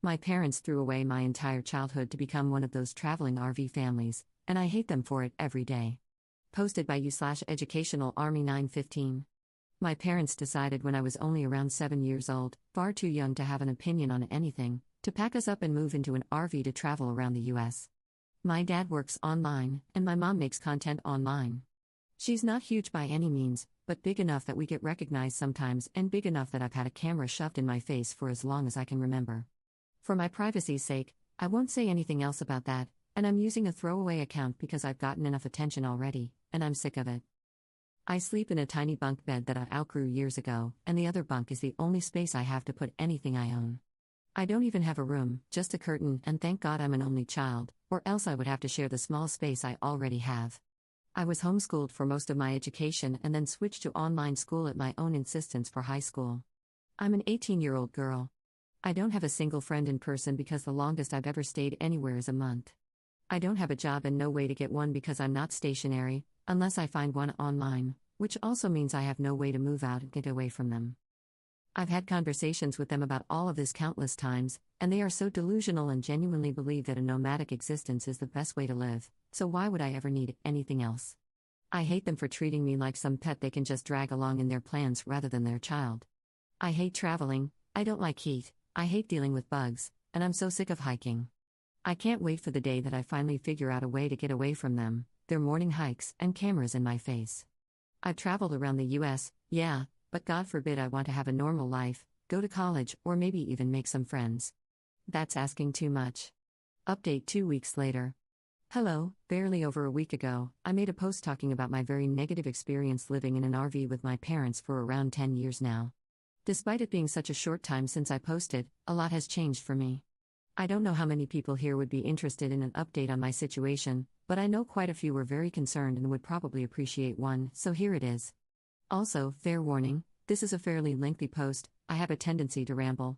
My parents threw away my entire childhood to become one of those traveling RV families, and I hate them for it every day. Posted by you/Educational Army 915. My parents decided when I was only around 7 years old, far too young to have an opinion on anything, to pack us up and move into an RV to travel around the US. My dad works online, and my mom makes content online. She's not huge by any means, but big enough that we get recognized sometimes and big enough that I've had a camera shoved in my face for as long as I can remember. For my privacy's sake, I won't say anything else about that, and I'm using a throwaway account because I've gotten enough attention already, and I'm sick of it. I sleep in a tiny bunk bed that I outgrew years ago, and the other bunk is the only space I have to put anything I own. I don't even have a room, just a curtain, and thank God I'm an only child, or else I would have to share the small space I already have. I was homeschooled for most of my education and then switched to online school at my own insistence for high school. I'm an 18-year-old girl. I don't have a single friend in person because the longest I've ever stayed anywhere is a month. I don't have a job and no way to get one because I'm not stationary, unless I find one online, which also means I have no way to move out and get away from them. I've had conversations with them about all of this countless times, and they are so delusional and genuinely believe that a nomadic existence is the best way to live, so why would I ever need anything else? I hate them for treating me like some pet they can just drag along in their plans rather than their child. I hate traveling, I don't like heat, I hate dealing with bugs, and I'm so sick of hiking. I can't wait for the day that I finally figure out a way to get away from them, their morning hikes, and cameras in my face. I've traveled around the US, yeah, but God forbid I want to have a normal life, go to college, or maybe even make some friends. That's asking too much. Update 2 weeks later. Hello, barely over a week ago, I made a post talking about my very negative experience living in an RV with my parents for around 10 years now. Despite it being such a short time since I posted, a lot has changed for me. I don't know how many people here would be interested in an update on my situation, but I know quite a few were very concerned and would probably appreciate one, so here it is. Also, fair warning, this is a fairly lengthy post, I have a tendency to ramble.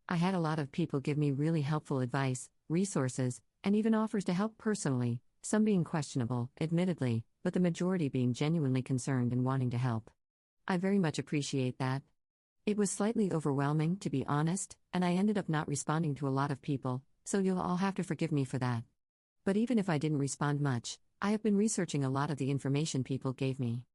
I had a lot of people give me really helpful advice, resources, and even offers to help personally, some being questionable, admittedly, but the majority being genuinely concerned and wanting to help. I very much appreciate that. It was slightly overwhelming, to be honest, and I ended up not responding to a lot of people, so you'll all have to forgive me for that. But even if I didn't respond much, I have been researching a lot of the information people gave me.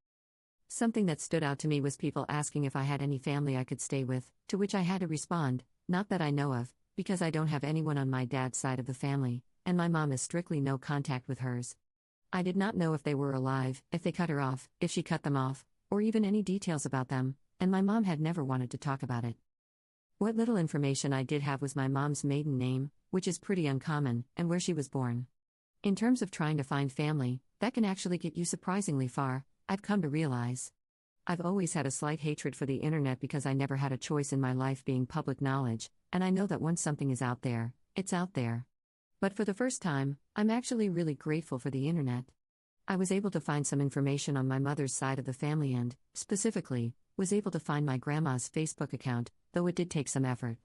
Something that stood out to me was people asking if I had any family I could stay with, to which I had to respond, not that I know of, because I don't have anyone on my dad's side of the family, and my mom has strictly no contact with hers. I did not know if they were alive, if they cut her off, if she cut them off, or even any details about them, and my mom had never wanted to talk about it. What little information I did have was my mom's maiden name, which is pretty uncommon, and where she was born. In terms of trying to find family, that can actually get you surprisingly far, I've come to realize. I've always had a slight hatred for the internet because I never had a choice in my life being public knowledge, and I know that once something is out there, it's out there. But for the first time, I'm actually really grateful for the internet. I was able to find some information on my mother's side of the family and, specifically, was able to find my grandma's Facebook account, though it did take some effort.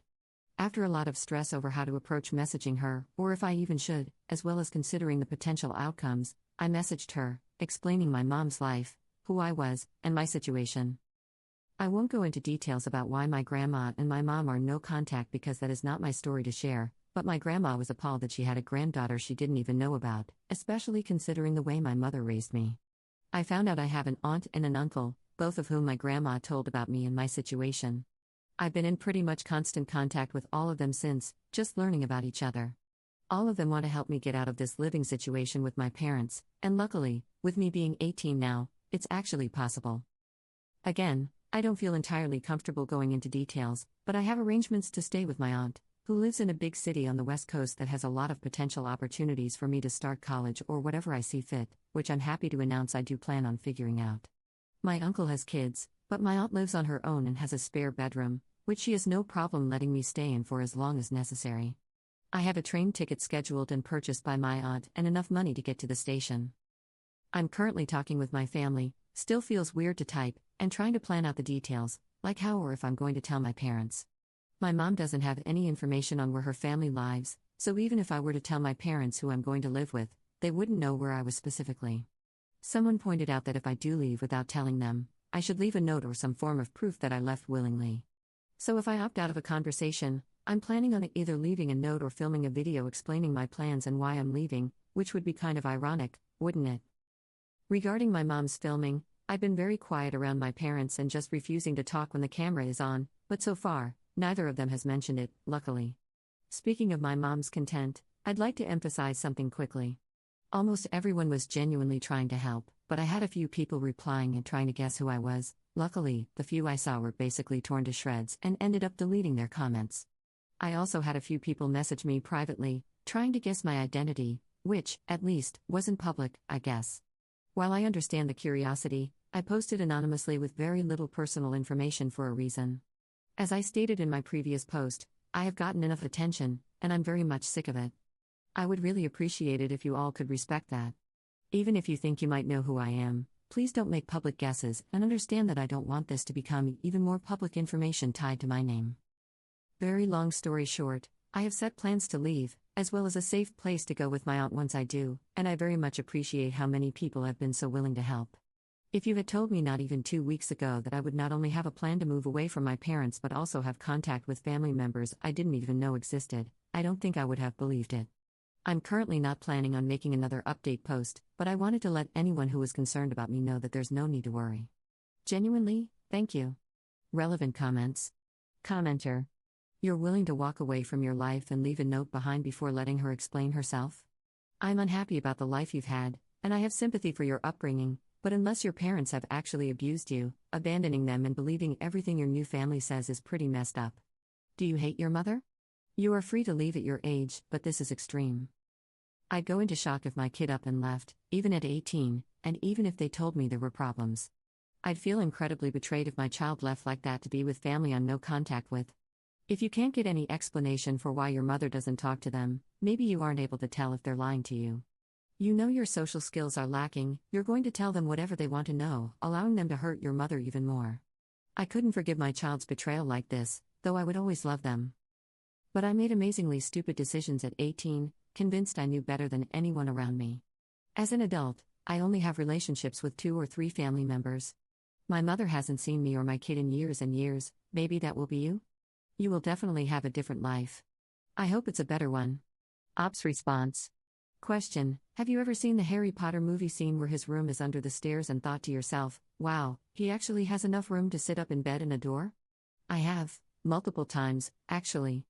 After a lot of stress over how to approach messaging her, or if I even should, as well as considering the potential outcomes, I messaged her, explaining my mom's life, who I was, and my situation. I won't go into details about why my grandma and my mom are no contact because that is not my story to share, but my grandma was appalled that she had a granddaughter she didn't even know about, especially considering the way my mother raised me. I found out I have an aunt and an uncle, both of whom my grandma told about me and my situation. I've been in pretty much constant contact with all of them since, just learning about each other. All of them want to help me get out of this living situation with my parents, and luckily, with me being 18 now, it's actually possible. Again, I don't feel entirely comfortable going into details, but I have arrangements to stay with my aunt, who lives in a big city on the West Coast that has a lot of potential opportunities for me to start college or whatever I see fit, which I'm happy to announce I do plan on figuring out. My uncle has kids, but my aunt lives on her own and has a spare bedroom, which she has no problem letting me stay in for as long as necessary. I have a train ticket scheduled and purchased by my aunt and enough money to get to the station. I'm currently talking with my family, still feels weird to type, and trying to plan out the details, like how or if I'm going to tell my parents. My mom doesn't have any information on where her family lives, so even if I were to tell my parents who I'm going to live with, they wouldn't know where I was specifically. Someone pointed out that if I do leave without telling them, I should leave a note or some form of proof that I left willingly. So if I opt out of a conversation, I'm planning on either leaving a note or filming a video explaining my plans and why I'm leaving, which would be kind of ironic, wouldn't it? Regarding my mom's filming, I've been very quiet around my parents and just refusing to talk when the camera is on, but so far, neither of them has mentioned it, luckily. Speaking of my mom's content, I'd like to emphasize something quickly. Almost everyone was genuinely trying to help, but I had a few people replying and trying to guess who I was. Luckily, the few I saw were basically torn to shreds and ended up deleting their comments. I also had a few people message me privately, trying to guess my identity, which, at least, wasn't public, I guess. While I understand the curiosity, I posted anonymously with very little personal information for a reason. As I stated in my previous post, I have gotten enough attention, and I'm very much sick of it. I would really appreciate it if you all could respect that. Even if you think you might know who I am, please don't make public guesses and understand that I don't want this to become even more public information tied to my name. Very long story short, I have set plans to leave, as well as a safe place to go with my aunt once I do, and I very much appreciate how many people have been so willing to help. If you had told me not even 2 weeks ago that I would not only have a plan to move away from my parents but also have contact with family members I didn't even know existed, I don't think I would have believed it. I'm currently not planning on making another update post, but I wanted to let anyone who was concerned about me know that there's no need to worry. Genuinely, thank you. Relevant comments. Commenter. You're willing to walk away from your life and leave a note behind before letting her explain herself? I'm unhappy about the life you've had, and I have sympathy for your upbringing, but unless your parents have actually abused you, abandoning them and believing everything your new family says is pretty messed up. Do you hate your mother? You are free to leave at your age, but this is extreme. I'd go into shock if my kid up and left, even at 18, and even if they told me there were problems. I'd feel incredibly betrayed if my child left like that to be with family on no contact with. If you can't get any explanation for why your mother doesn't talk to them, maybe you aren't able to tell if they're lying to you. You know your social skills are lacking, you're going to tell them whatever they want to know, allowing them to hurt your mother even more. I couldn't forgive my child's betrayal like this, though I would always love them. But I made amazingly stupid decisions at 18, convinced I knew better than anyone around me. As an adult, I only have relationships with 2 or 3 family members. My mother hasn't seen me or my kid in years and years. Maybe that will be you? You will definitely have a different life. I hope it's a better one. Ops response. Question: have you ever seen the Harry Potter movie scene where his room is under the stairs and thought to yourself, wow, he actually has enough room to sit up in bed and a door? I have, multiple times, actually.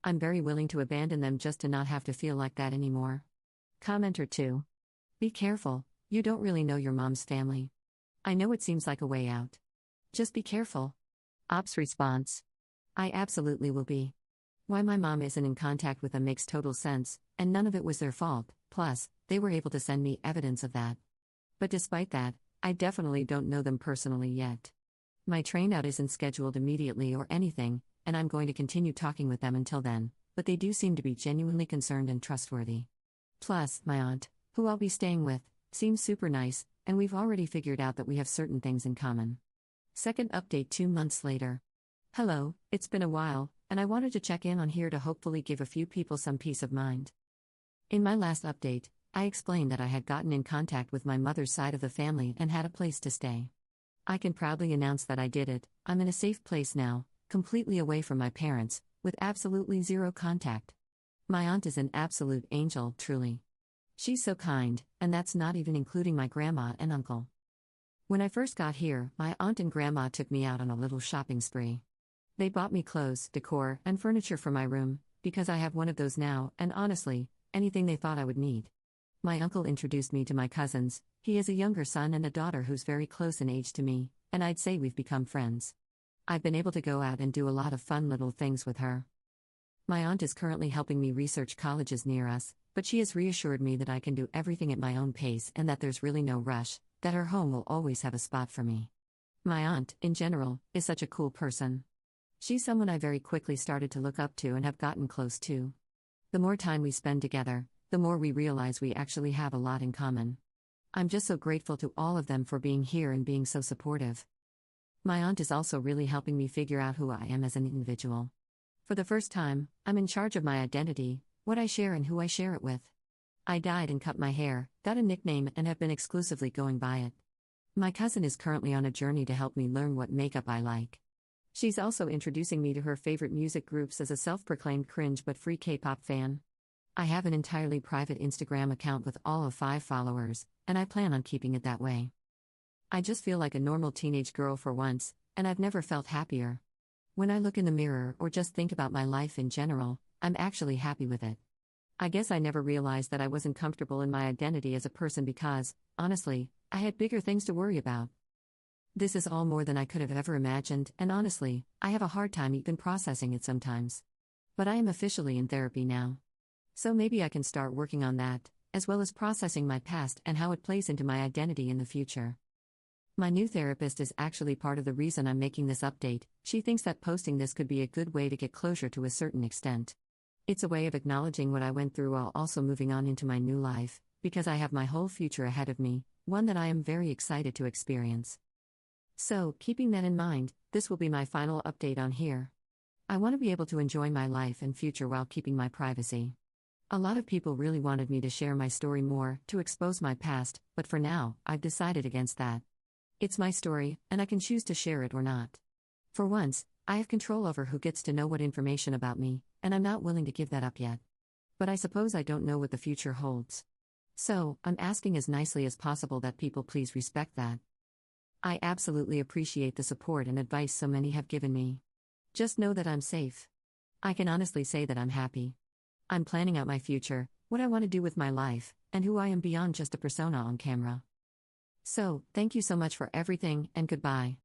I'm very willing to abandon them just to not have to feel like that anymore. Commenter 2. Be careful, you don't really know your mom's family. I know it seems like a way out. Just be careful. Ops response. I absolutely will be. Why my mom isn't in contact with them makes total sense, and none of it was their fault, plus, they were able to send me evidence of that. But despite that, I definitely don't know them personally yet. My train out isn't scheduled immediately or anything, and I'm going to continue talking with them until then, but they do seem to be genuinely concerned and trustworthy. Plus, my aunt, who I'll be staying with, seems super nice, and we've already figured out that we have certain things in common. Second update 2 months later. Hello, it's been a while, and I wanted to check in on here to hopefully give a few people some peace of mind. In my last update, I explained that I had gotten in contact with my mother's side of the family and had a place to stay. I can proudly announce that I did it. I'm in a safe place now, completely away from my parents, with absolutely zero contact. My aunt is an absolute angel, truly. She's so kind, and that's not even including my grandma and uncle. When I first got here, my aunt and grandma took me out on a little shopping spree. They bought me clothes, decor, and furniture for my room, because I have one of those now, and honestly, anything they thought I would need. My uncle introduced me to my cousins. He has a younger son and a daughter who's very close in age to me, and I'd say we've become friends. I've been able to go out and do a lot of fun little things with her. My aunt is currently helping me research colleges near us, but she has reassured me that I can do everything at my own pace and that there's really no rush, that her home will always have a spot for me. My aunt, in general, is such a cool person. She's someone I very quickly started to look up to and have gotten close to. The more time we spend together, the more we realize we actually have a lot in common. I'm just so grateful to all of them for being here and being so supportive. My aunt is also really helping me figure out who I am as an individual. For the first time, I'm in charge of my identity, what I share and who I share it with. I dyed and cut my hair, got a nickname and have been exclusively going by it. My cousin is currently on a journey to help me learn what makeup I like. She's also introducing me to her favorite music groups as a self proclaimed cringe but free K pop fan. I have an entirely private Instagram account with all of 5 followers, and I plan on keeping it that way. I just feel like a normal teenage girl for once, and I've never felt happier. When I look in the mirror or just think about my life in general, I'm actually happy with it. I guess I never realized that I wasn't comfortable in my identity as a person because, honestly, I had bigger things to worry about. This is all more than I could have ever imagined, and honestly, I have a hard time even processing it sometimes. But I am officially in therapy now. So maybe I can start working on that, as well as processing my past and how it plays into my identity in the future. My new therapist is actually part of the reason I'm making this update. She thinks that posting this could be a good way to get closure to a certain extent. It's a way of acknowledging what I went through while also moving on into my new life, because I have my whole future ahead of me, one that I am very excited to experience. So, keeping that in mind, this will be my final update on here. I want to be able to enjoy my life and future while keeping my privacy. A lot of people really wanted me to share my story more, to expose my past, but for now, I've decided against that. It's my story, and I can choose to share it or not. For once, I have control over who gets to know what information about me, and I'm not willing to give that up yet. But I suppose I don't know what the future holds. So, I'm asking as nicely as possible that people please respect that. I absolutely appreciate the support and advice so many have given me. Just know that I'm safe. I can honestly say that I'm happy. I'm planning out my future, what I want to do with my life, and who I am beyond just a persona on camera. So, thank you so much for everything, and goodbye.